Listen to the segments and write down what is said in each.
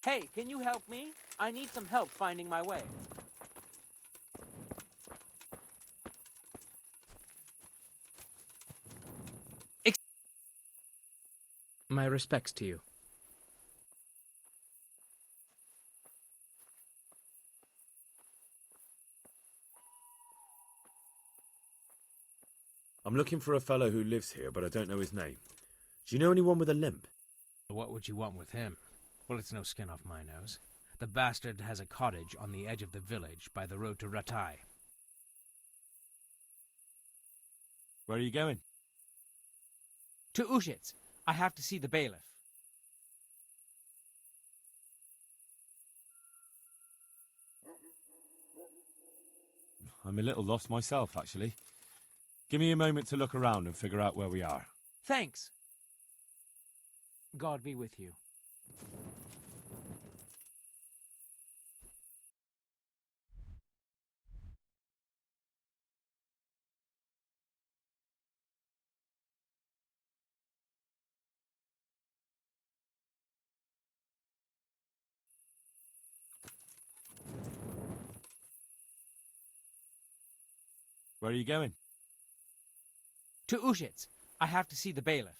Hey, can you help me? I need some help finding my way. My respects to you. I'm looking for a fellow who lives here, but I don't know his name. Do you know anyone with a limp? What would you want with him? Well, it's no skin off my nose. The bastard has a cottage on the edge of the village by the road to Ratai. Where are you going? To Ushitz. I have to see the bailiff. I'm a little lost myself, actually. Give me a moment to look around and figure out where we are. Thanks. God be with you. Where are you going? To Ushitz. I have to see the bailiff.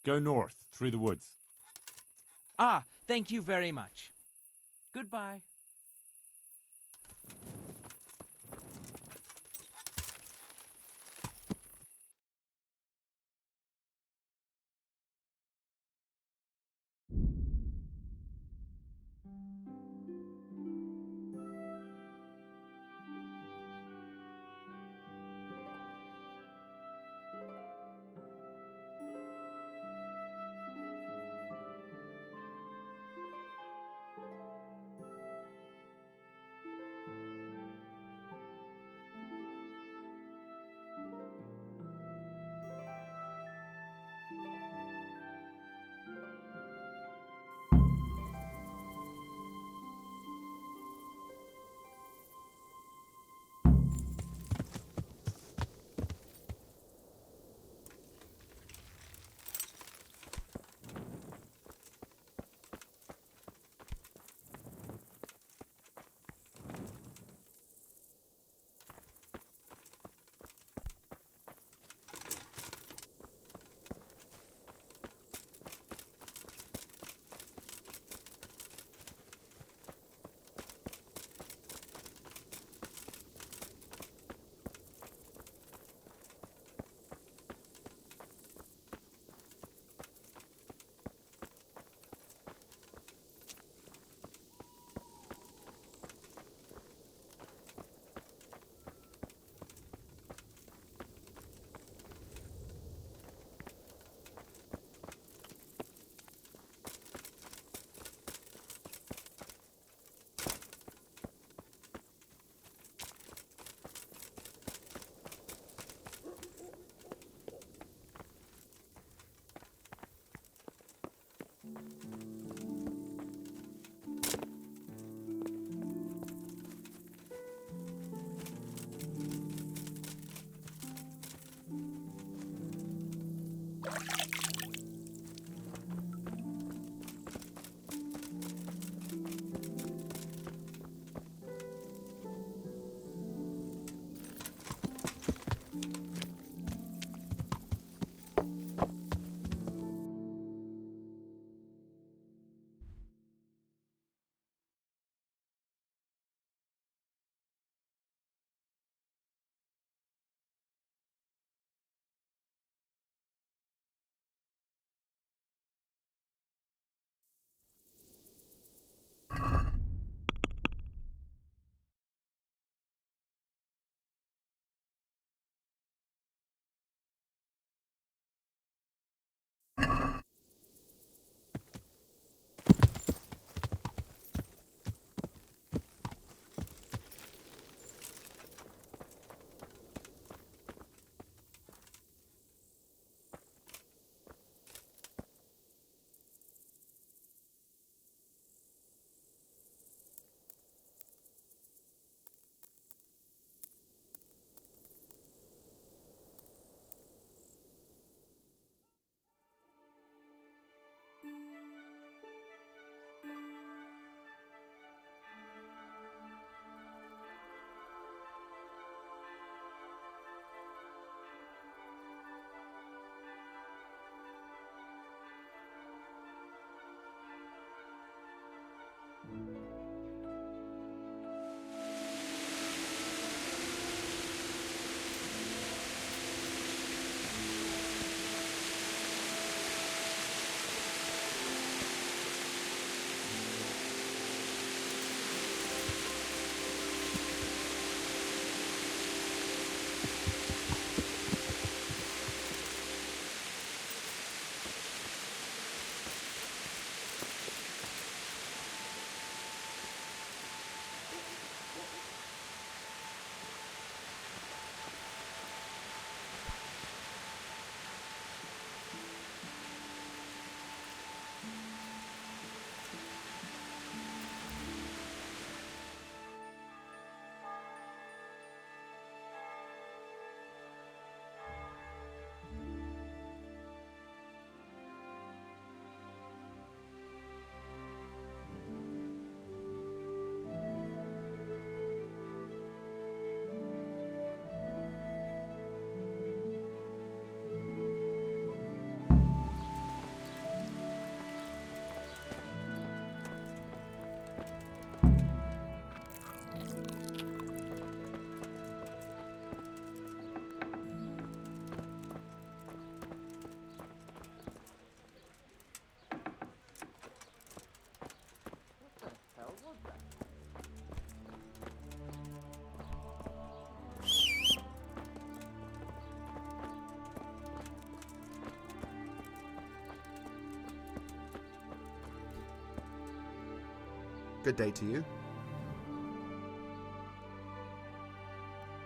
Go north, through the woods. Ah, thank you very much. Goodbye. Good day to you.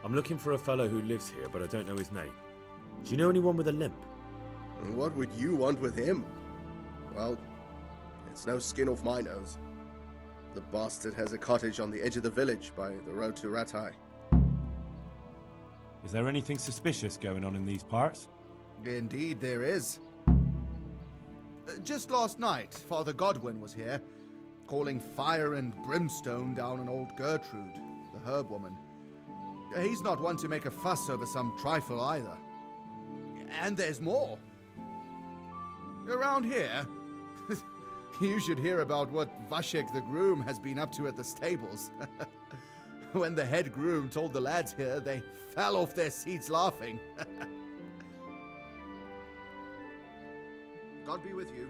I'm looking for a fellow who lives here, but I don't know his name. Do you know anyone with a limp? And what would you want with him? Well, it's no skin off my nose. The bastard has a cottage on the edge of the village by the road to Ratai. Is there anything suspicious going on in these parts? Indeed there is. Just last night, Father Godwin was here, calling fire and brimstone down on old Gertrude, the herb woman. He's not one to make a fuss over some trifle either. And there's more. Around here, you should hear about what Vashek the groom has been up to at the stables. When the head groom told the lads here, they fell off their seats laughing. God be with you.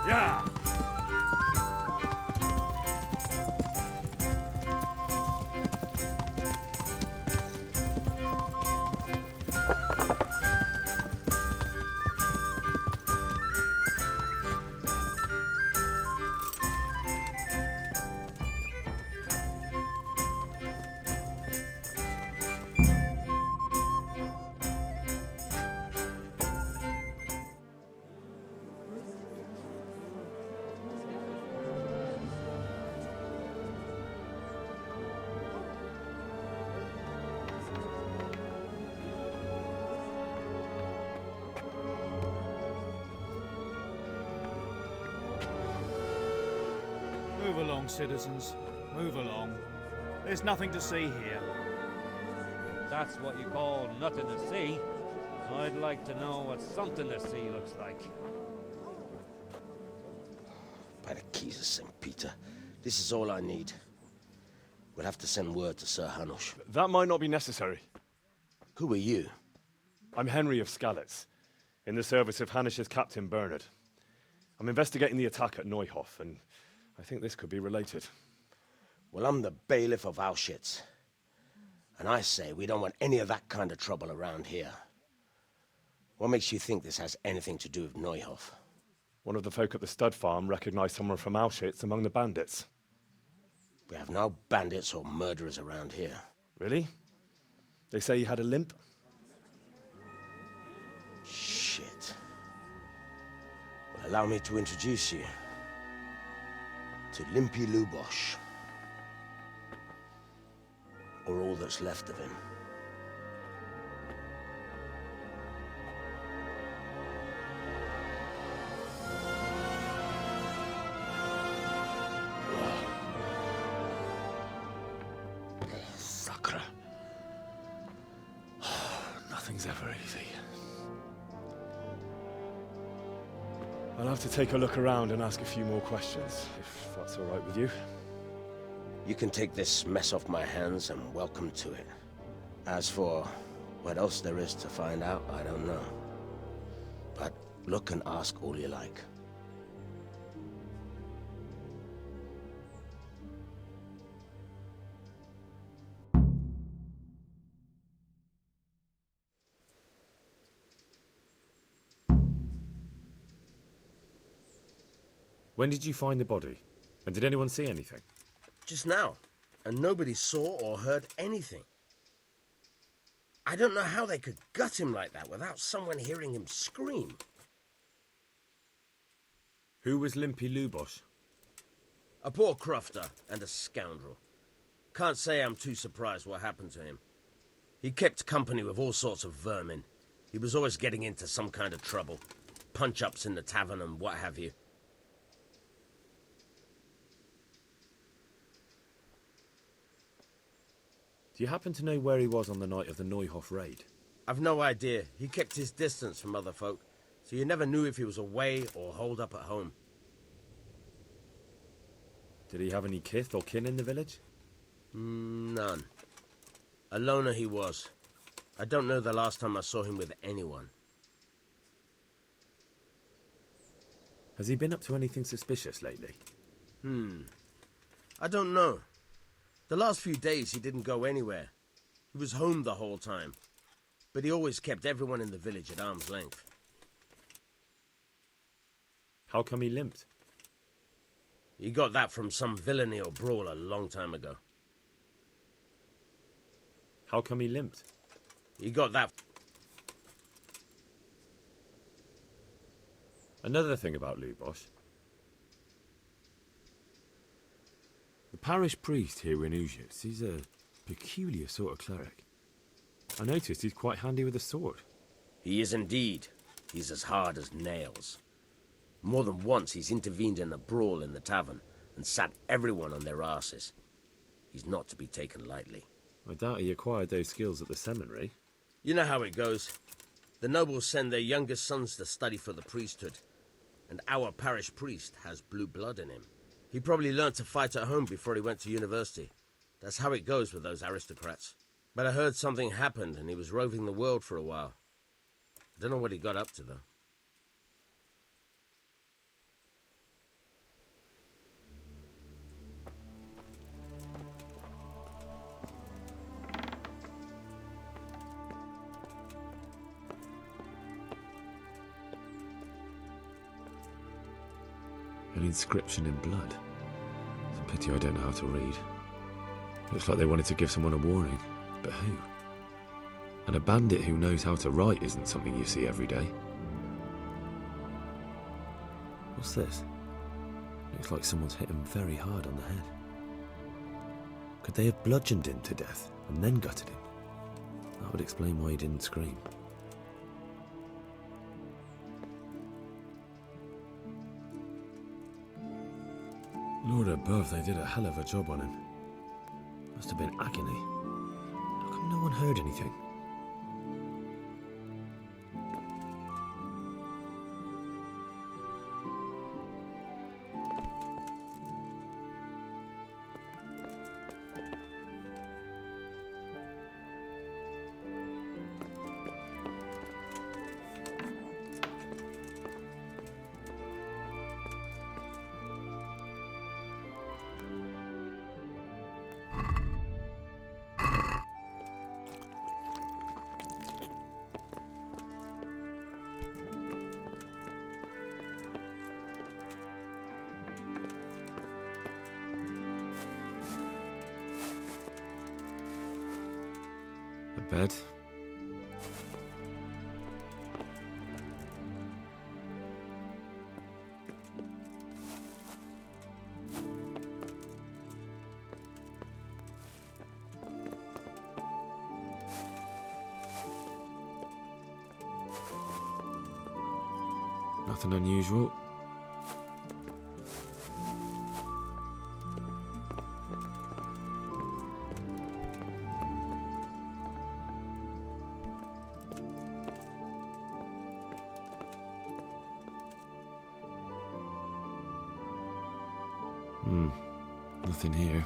Yeah! Move along, citizens. Move along. There's nothing to see here. That's what you call nothing to see. I'd like to know what something to see looks like. By the keys of St. Peter, This is all I need. We'll have to send word to Sir Hanush. That might not be necessary. Who are you? I'm Henry of Skalitz, in the service of Hanush's Captain Bernard. I'm investigating the attack at Neuhof, and I think this could be related. Well, I'm the bailiff of Auschwitz. And I say we don't want any of that kind of trouble around here. What makes you think this has anything to do with Neuhof? One of the folk at the stud farm recognized someone from Auschwitz among the bandits. We have no bandits or murderers around here. Really? They say he had a limp? Shit. Well, allow me to introduce you to Limpy Lubosh. Or all that's left of him. Sacre. Nothing's ever easy. I'll have to take a look around and ask a few more questions, if that's all right with you. You can take this mess off my hands and welcome to it. As for what else there is to find out, I don't know. But look and ask all you like. When did you find the body? And did anyone see anything? Just now, and nobody saw or heard anything. I don't know how they could gut him like that without someone hearing him scream. Who was Limpy Lubosh? A poor crofter and a scoundrel. Can't say I'm too surprised what happened to him. He kept company with all sorts of vermin. He was always getting into some kind of trouble. Punch-ups in the tavern and what have you. Do you happen to know where he was on the night of the Neuhof raid? I've no idea. He kept his distance from other folk, so you never knew if he was away or holed up at home. Did he have any kith or kin in the village? None. A loner he was. I don't know the last time I saw him with anyone. Has he been up to anything suspicious lately? I don't know. The last few days he didn't go anywhere. He was home the whole time. But he always kept everyone in the village at arm's length. How come he limped? He got that from some villainy or brawl a long time ago. How come he limped? He got that... Another thing about Lubosh. The parish priest here in Auschwitz, he's a peculiar sort of cleric. I noticed he's quite handy with a sword. He is indeed. He's as hard as nails. More than once he's intervened in a brawl in the tavern and sat everyone on their asses. He's not to be taken lightly. I doubt he acquired those skills at the seminary. You know how it goes. The nobles send their youngest sons to study for the priesthood, and our parish priest has blue blood in him. He probably learned to fight at home before he went to university. That's how it goes with those aristocrats. But I heard something happened and he was roving the world for a while. I don't know what he got up to, though. An inscription in blood. It's a pity I don't know how to read. Looks like they wanted to give someone a warning. But who? And a bandit who knows how to write isn't something you see every day. What's this? Looks like someone's hit him very hard on the head. Could they have bludgeoned him to death and then gutted him? That would explain why he didn't scream. Lord above, they did a hell of a job on him. Must have been agony. How come no one heard anything? bed. Nothing unusual. Nothing here.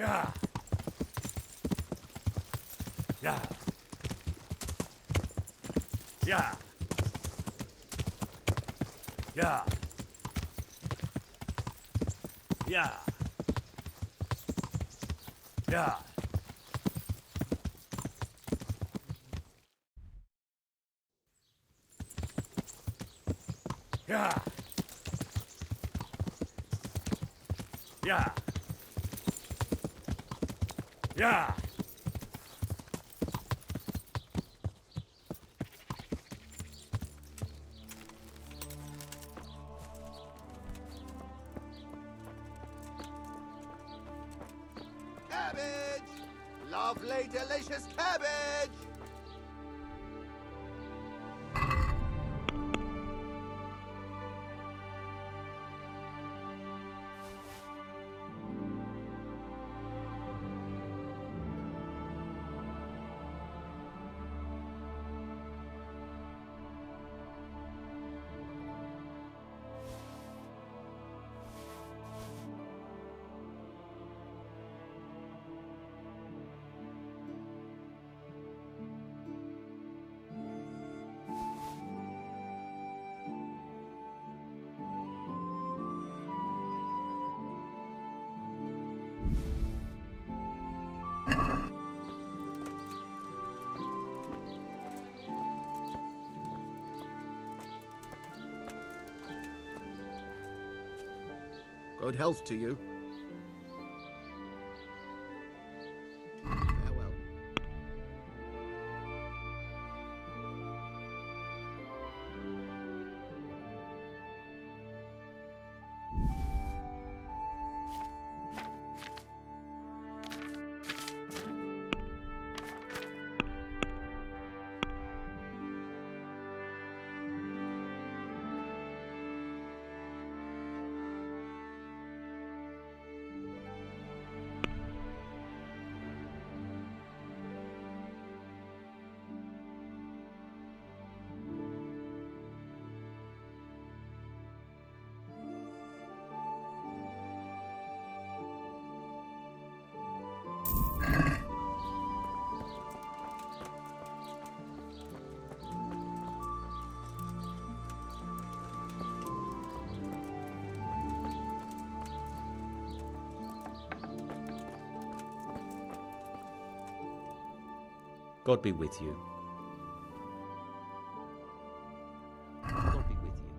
Yeah. Yeah. Yeah. Yeah. Yeah. Yeah. Yeah. Yeah. Yeah. Cabbage! Lovely, delicious cabbage! Good health to you. Farewell. God be with you. God be with you.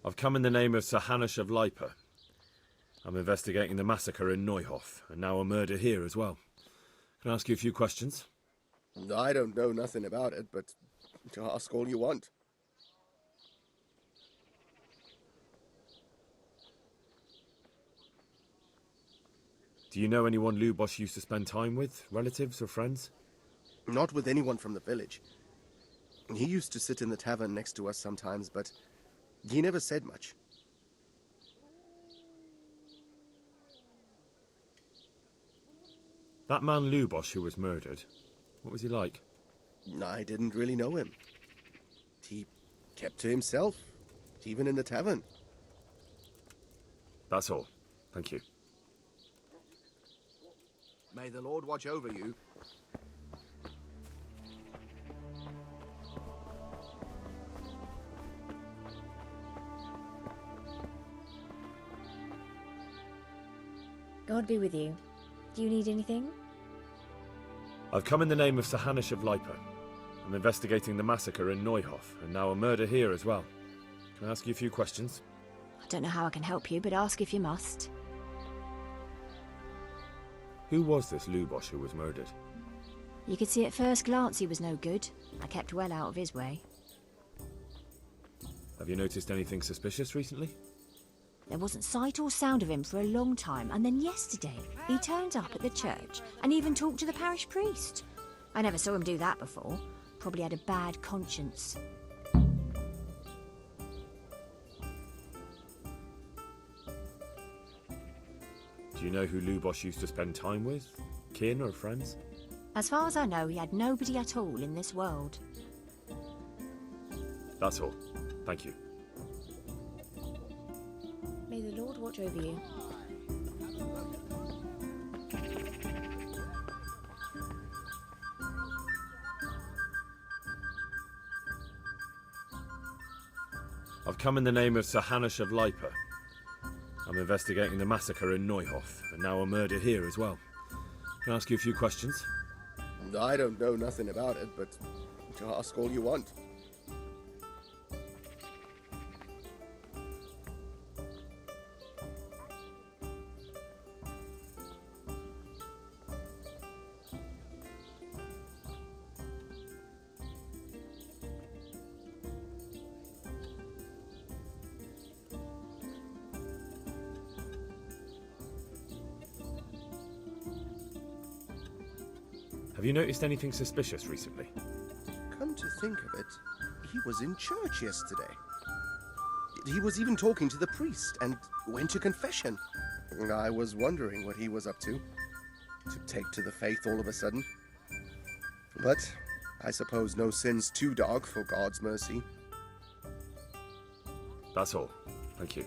I've come in the name of Sir Hanush of Lipa. I'm investigating the massacre in Neuhof, and now a murder here as well. Can I ask you a few questions? I don't know nothing about it, but ask all you want. Do you know anyone Lubosh used to spend time with? Relatives or friends? Not with anyone from the village. He used to sit in the tavern next to us sometimes, but he never said much. That man Lubosh who was murdered, what was he like? I didn't really know him. He kept to himself, even in the tavern. That's all. Thank you. May the Lord watch over you. God be with you. Do you need anything? I've come in the name of Sir Hanish of Lipa. I'm investigating the massacre in Neuhof, and now a murder here as well. Can I ask you a few questions? I don't know how I can help you, but ask if you must. Who was this Lubosh who was murdered? You could see at first glance he was no good. I kept well out of his way. Have you noticed anything suspicious recently? There wasn't sight or sound of him for a long time, and then yesterday he turned up at the church and even talked to the parish priest. I never saw him do that before. Probably had a bad conscience. Do you know who Lubosh used to spend time with? Kin or friends? As far as I know, he had nobody at all in this world. That's all. Thank you. May the Lord watch over you. I've come in the name of Sir Hanish of Lipa. I'm investigating the massacre in Neuhof, and now a murder here as well. Can I ask you a few questions? I don't know nothing about it, but ask all you want. Have you noticed anything suspicious recently? Come to think of it, he was in church yesterday. He was even talking to the priest and went to confession. I was wondering what he was up to take to the faith all of a sudden. But I suppose no sin's too dark for God's mercy. That's all. Thank you.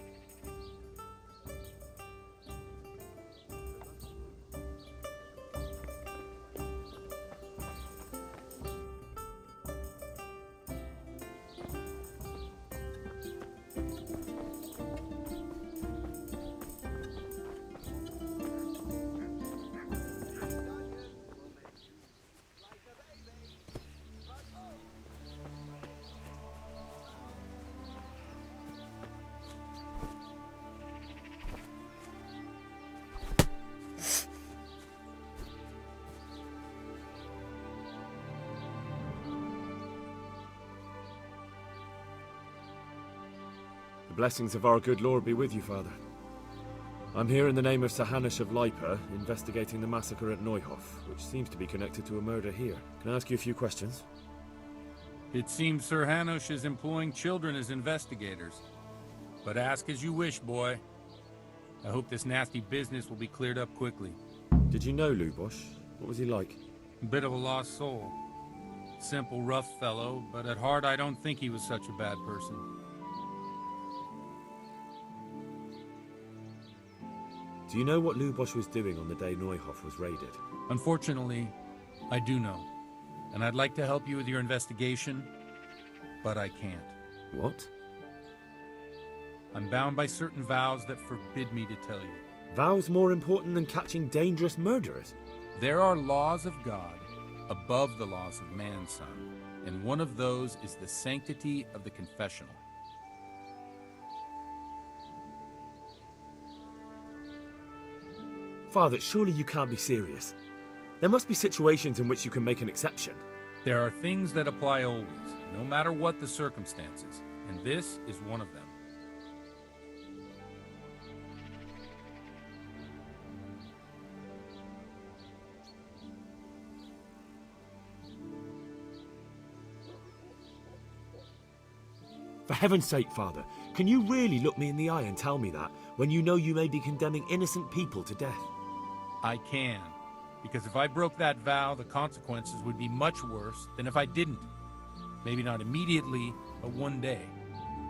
The blessings of our good Lord be with you, Father. I'm here in the name of Sir Hanish of Lipa, investigating the massacre at Neuhof, which seems to be connected to a murder here. Can I ask you a few questions? It seems Sir Hanish is employing children as investigators. But ask as you wish, boy. I hope this nasty business will be cleared up quickly. Did you know Lubosh? What was he like? A bit of a lost soul. Simple, rough fellow, but at heart I don't think he was such a bad person. Do you know what Lubosh was doing on the day Neuhof was raided? Unfortunately, I do know. And I'd like to help you with your investigation, but I can't. What? I'm bound by certain vows that forbid me to tell you. Vows more important than catching dangerous murderers? There are laws of God above the laws of man, son, and one of those is the sanctity of the confessional. Father, surely you can't be serious. There must be situations in which you can make an exception. There are things that apply always, no matter what the circumstances, and this is one of them. For heaven's sake, Father, can you really look me in the eye and tell me that, when you know you may be condemning innocent people to death? I can, because if I broke that vow, the consequences would be much worse than if I didn't. Maybe not immediately, but one day.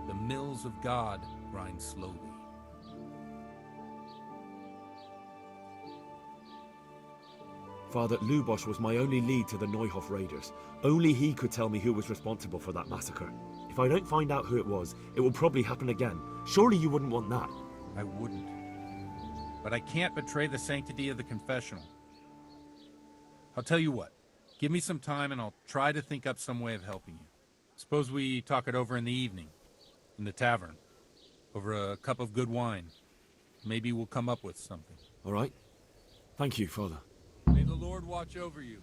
'The mills of God grind slowly.' 'For heaven's sake, Father, can you really look me in the eye and tell me that, when you know you may be condemning innocent people to death?' I can, because if I broke that vow, the consequences would be much worse than if I didn't. Maybe not immediately, but one day. The mills of God grind slowly. Father, Lubosh was my only lead to the Neuhof raiders. Only he could tell me who was responsible for that massacre. If I don't find out who it was, it will probably happen again. Surely you wouldn't want that. I wouldn't. But I can't betray the sanctity of the confessional. I'll tell you what. Give me some time and I'll try to think up some way of helping you. Suppose we talk it over in the evening, in the tavern, over a cup of good wine. Maybe we'll come up with something. All right. Thank you, Father. May the Lord watch over you.